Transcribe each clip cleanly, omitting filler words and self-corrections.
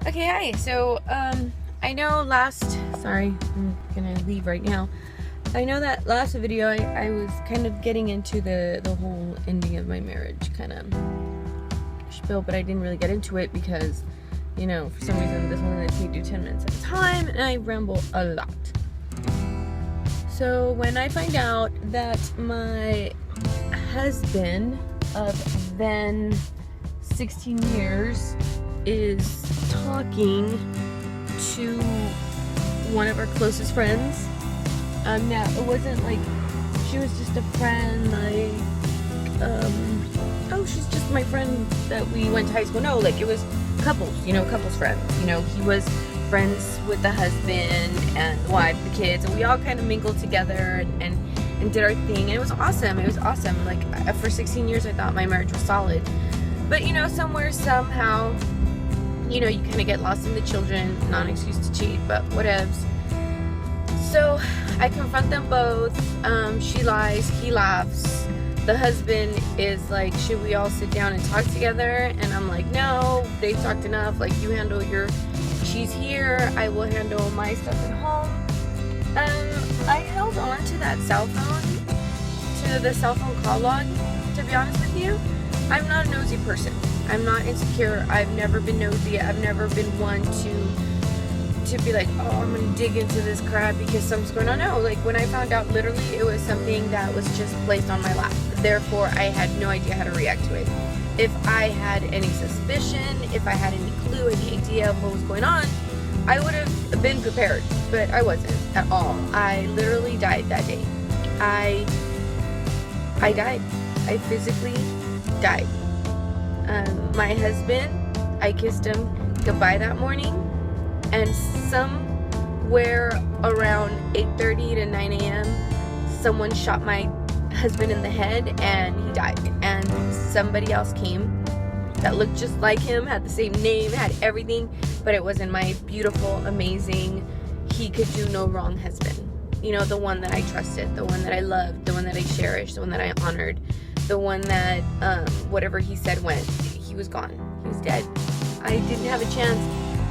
Okay, hi. So, I know sorry, I'm gonna leave right now. I know that last video I was kind of getting into the whole ending of my marriage kind of spiel, but I didn't really get into it because, for some reason this one lets me do 10 minutes at a time, and I ramble a lot. So, when I find out that my husband of then 16 years is talking to one of our closest friends. Now it wasn't like she was just a friend, oh, she's just my friend that we went to high school. No, like it was couples, couples friends. He was friends with the husband and the wife, the kids, and we all kind of mingled together and did our thing, and it was awesome. Like, for 16 years I thought my marriage was solid. But, somewhere, somehow, you kind of get lost in the children. Not an excuse to cheat, but whatevs. So, I confront them both. She lies, he laughs. The husband is like, should we all sit down and talk together? And I'm like, no, they've talked enough. Like, you handle she's here, I will handle my stuff at home. I held on to that cell phone, to the cell phone call log, to be honest with you. I'm not a nosy person. I'm not insecure. I've never been nosy. I've never been one to be like, oh, I'm gonna dig into this crap because something's going on. No, like when I found out, literally it was something that was just placed on my lap. Therefore, I had no idea how to react to it. If I had any suspicion, if I had any clue, any idea of what was going on, I would have been prepared, but I wasn't at all. I literally died that day. I died. I physically died. My husband, I kissed him goodbye that morning, and somewhere around 8:30 to 9 a.m., someone shot my husband in the head, and he died. And somebody else came that looked just like him, had the same name, had everything, but it wasn't my beautiful, amazing, he could do no wrong husband. The one that I trusted, the one that I loved, the one that I cherished, the one that I honored, the one that whatever he said went. He was gone. He was dead. I didn't have a chance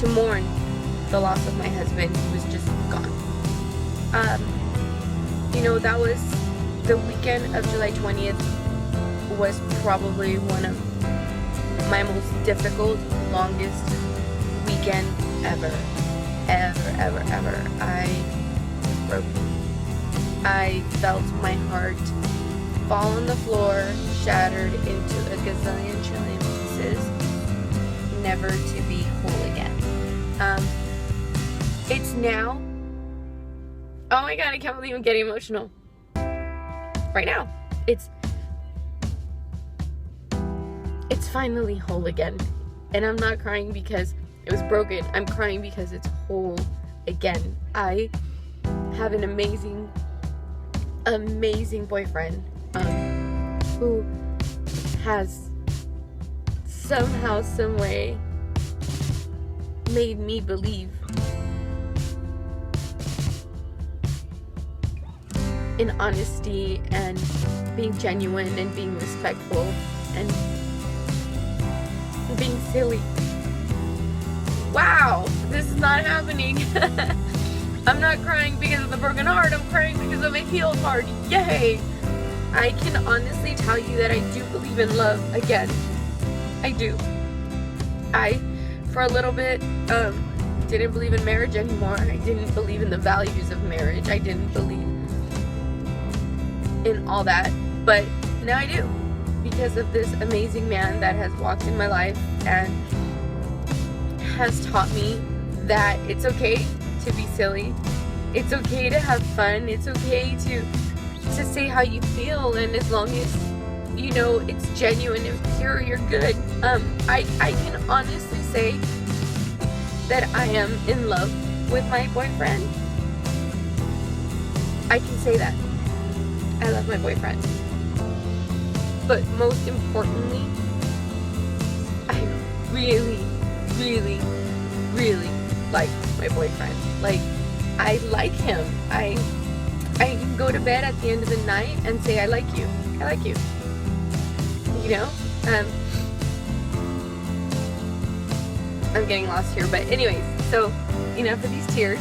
to mourn the loss of my husband. He was just gone. That was the weekend of July 20th was probably one of my most difficult, longest weekend ever. I was broken. I felt my heart fall on the floor, shattered into a gazillion trillion pieces, never to be whole again. It's now, oh my god, I can't believe I'm getting emotional right now. It's finally whole again, and I'm not crying because it was broken. I'm crying because it's whole again. I have an amazing boyfriend who has somehow, some way made me believe in honesty and being genuine and being respectful and being silly. Wow, this is not happening. I'm not crying because of the broken heart. I'm crying because of a healed heart. Yay! I can honestly tell you that I do believe in love again. I do. I, for a little bit, didn't believe in marriage anymore. I didn't believe in the values of marriage. I didn't believe in all that. But now I do. Because of this amazing man that has walked in my life and has taught me that it's okay to be silly. It's okay to have fun. It's okay to say how you feel, and as long as it's genuine and pure, you're good. I can honestly say that I am in love with my boyfriend. I can say that. I love my boyfriend. But most importantly, I really, really, really like my boyfriend. Like, I like him. I can go to bed at the end of the night and say, I like you. I like you. I'm getting lost here, but anyways, so enough of these tears.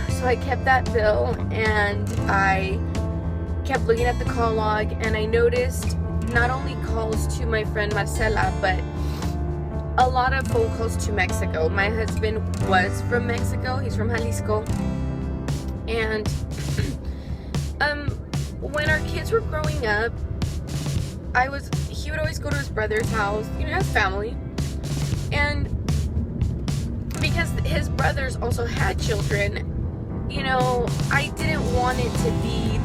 So I kept that bill, and I kept looking at the call log, and I noticed not only calls to my friend Marcela, but a lot of phone calls to Mexico. My husband was from Mexico. He's from Jalisco. And when our kids were growing up, he would always go to his brother's house, his family. And because his brothers also had children, I didn't want it to be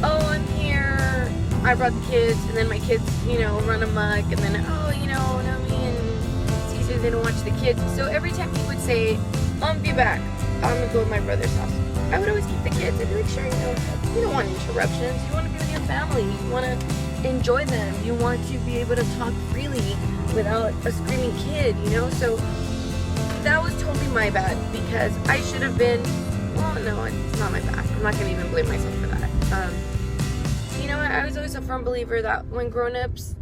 oh, I'm here, I brought the kids, and then my kids, run amok, and then, Naomi and Caesar, they don't watch the kids. So every time he would say, I'll be back, I'm gonna go to my brother's house, I would always keep the kids. I'd be like, sure, you don't want interruptions, you want to be with your family, you want to enjoy them, you want to be able to talk freely without a screaming kid, So that was totally my bad, because I should have been, no, it's not my bad. I'm not going to even blame myself for that. I was always a firm believer that when grown-ups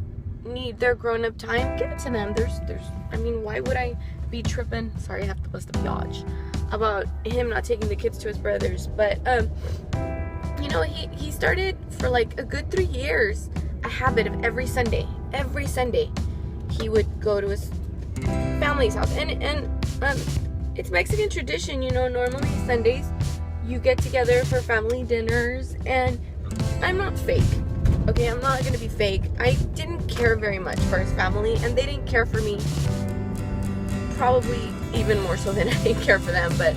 need their grown-up time, give it to them. Why would I be tripping? Sorry, I have to bust a biatch about him not taking the kids to his brothers. But, he started for like a good 3 years a habit of every Sunday, he would go to his family's house. And it's Mexican tradition, normally Sundays you get together for family dinners, and I'm not fake, okay? I'm not gonna be fake. I didn't care very much for his family, and they didn't care for me, probably even more so than I didn't care for them, but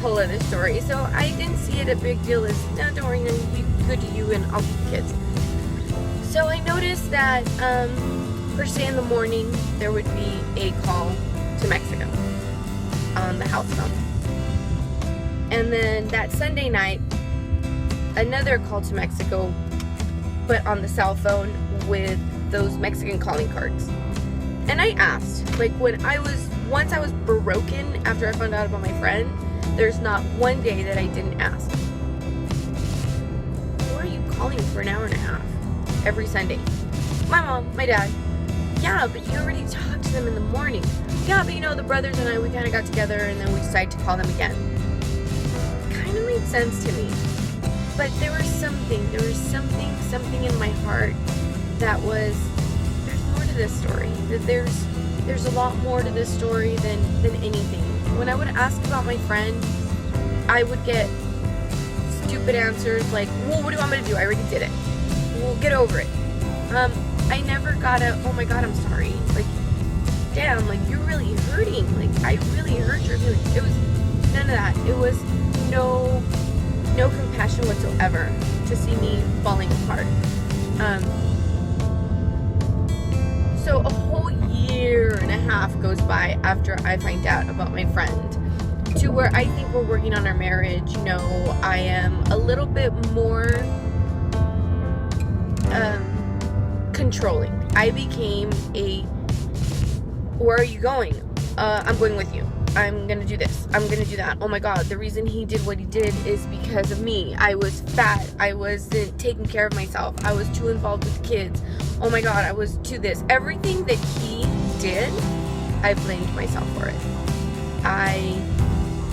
whole other story. So I didn't see it a big deal as, no, don't worry, I'll be good to you and I'll keep the kids. So I noticed that first day in the morning there would be a call to Mexico on the house phone. And then that Sunday night, another call to Mexico, but on the cell phone with those Mexican calling cards. And I asked, once I was broken after I found out about my friend, there's not one day that I didn't ask, who are you calling for an hour and a half every Sunday? My mom, my dad. Yeah, but you already talked to them in the morning. Yeah, but the brothers and I, we kind of got together and then we decided to call them again. Kind of made sense to me. But there was something in my heart that was, there's more to this story. That there's a lot more to this story than anything. When I would ask about my friend, I would get stupid answers like, well, what do you want me to do? I already did it. Well, get over it. I never got oh my God, I'm sorry. Damn, you're really hurting. I really hurt your feelings. It was none of that. It was no compassion whatsoever to see me falling apart. So a whole year and a half goes by after I find out about my friend, to where I think we're working on our marriage. I am a little bit more controlling. I became where are you going? I'm going with you. I'm gonna do this. I'm gonna do that. Oh my God, the reason he did what he did is because of me. I was fat. I wasn't taking care of myself. I was too involved with kids. Oh my God, I was too this. Everything that he did, I blamed myself for it. I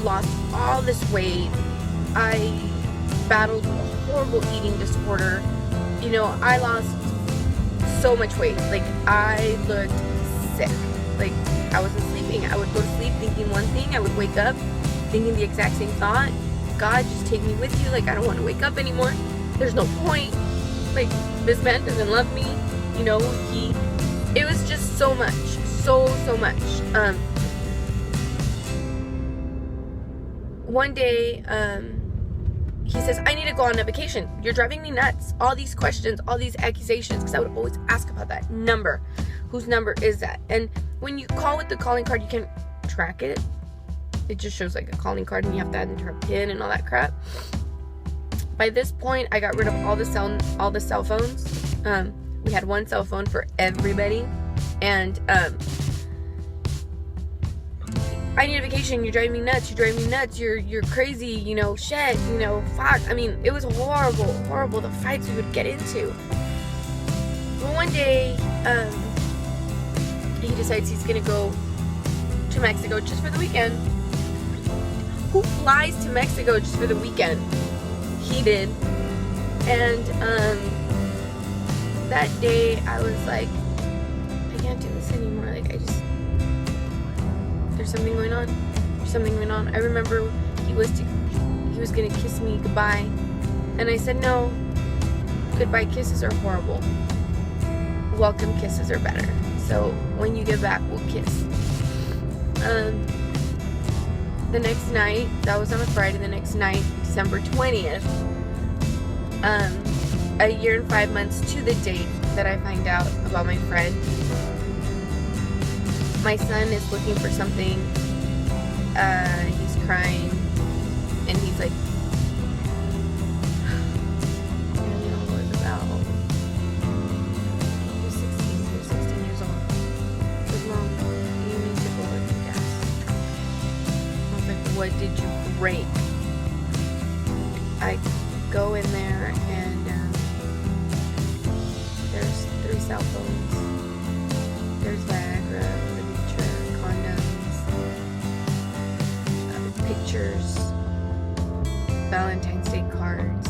lost all this weight. I battled a horrible eating disorder. I lost so much weight. I looked sick. I wasn't sleeping. I would go to sleep thinking one thing. I would wake up thinking the exact same thought. God, just take me with you. I don't want to wake up anymore. There's no point. This man doesn't love me. It was just so much. So much. One day, he says, I need to go on a vacation. You're driving me nuts. All these questions, all these accusations, because I would always ask about that number. Whose number is that? And when you call with the calling card, you can't track it. It just shows a calling card, and you have to add enter a PIN and all that crap. By this point, I got rid of all the cell phones. We had one cell phone for everybody, and I need a vacation. You're driving me nuts. You're crazy. Shit. Fuck. It was horrible. The fights we would get into. But one day, decides he's gonna go to Mexico just for the weekend. Who flies to Mexico just for the weekend? He did. And that day I was like, I can't do this anymore. Like, there's something going on. There's something going on. I remember he was gonna kiss me goodbye, and I said no. Goodbye kisses are horrible. Welcome kisses are better. So when you get back, we'll kiss. The next night, that was on a Friday. The next night, December 20th, a year and 5 months to the date that I find out about my friend. My son is looking for something. He's crying, and he's like, Daniel was about, he was 16 years old. He said, Mom, you need to go with your gas. I was like, what did you break? I go in there, and there's 3 cell phones. There's Viagra, Levitra, condoms, pictures, Valentine's Day cards,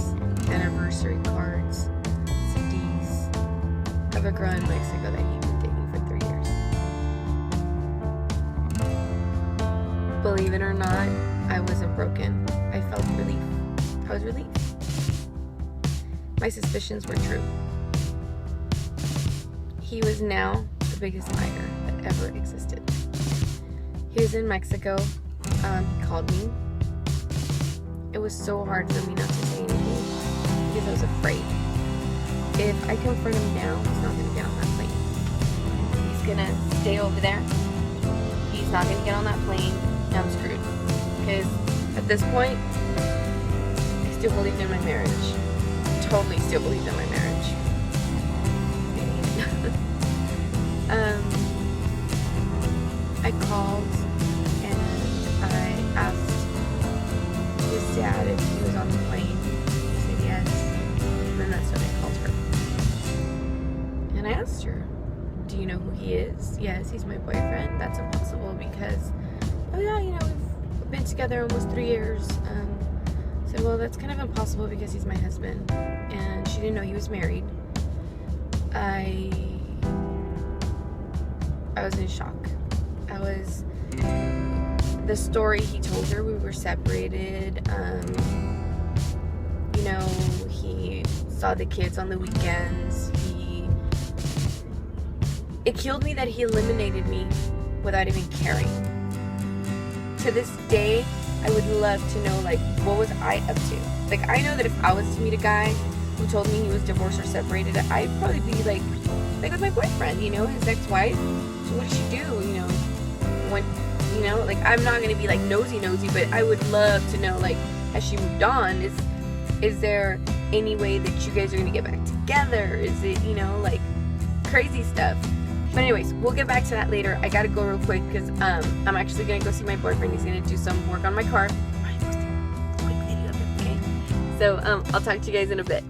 anniversary cards, CDs of a girl in Mexico that he'd been dating for 3 years. Believe it or not, I wasn't broken. I felt relief. I was relieved. My suspicions were true. He was now the biggest liar that ever existed. He was in Mexico. He called me. It was so hard for me not to say anything because I was afraid. If I confront him now, he's not going to get on that plane. He's going to stay over there. He's not going to get on that plane, and I'm screwed. Because at this point, I still believed in my marriage. Totally still believed in my marriage. I called and I asked his dad if he was on the plane. He said yes. And then that's when I called her. And I asked her, do you know who he is? Yes, he's my boyfriend. That's impossible because, oh yeah, we've been together almost 3 years. I said, well, that's kind of impossible because he's my husband. And she didn't know he was married. I was in shock. The story he told her, we were separated. He saw the kids on the weekends. It killed me that he eliminated me without even caring. To this day, I would love to know, what was I up to? I know that if I was to meet a guy who told me he was divorced or separated, I'd probably be like with my boyfriend, his ex-wife. So what did she do? I'm not gonna be nosy, but I would love to know, has she moved on? Is there any way that you guys are gonna get back together? Is it, crazy stuff? But anyways, we'll get back to that later. I gotta go real quick because I'm actually gonna go see my boyfriend. He's gonna do some work on my car. I'm posting a quick video of it, okay? So I'll talk to you guys in a bit.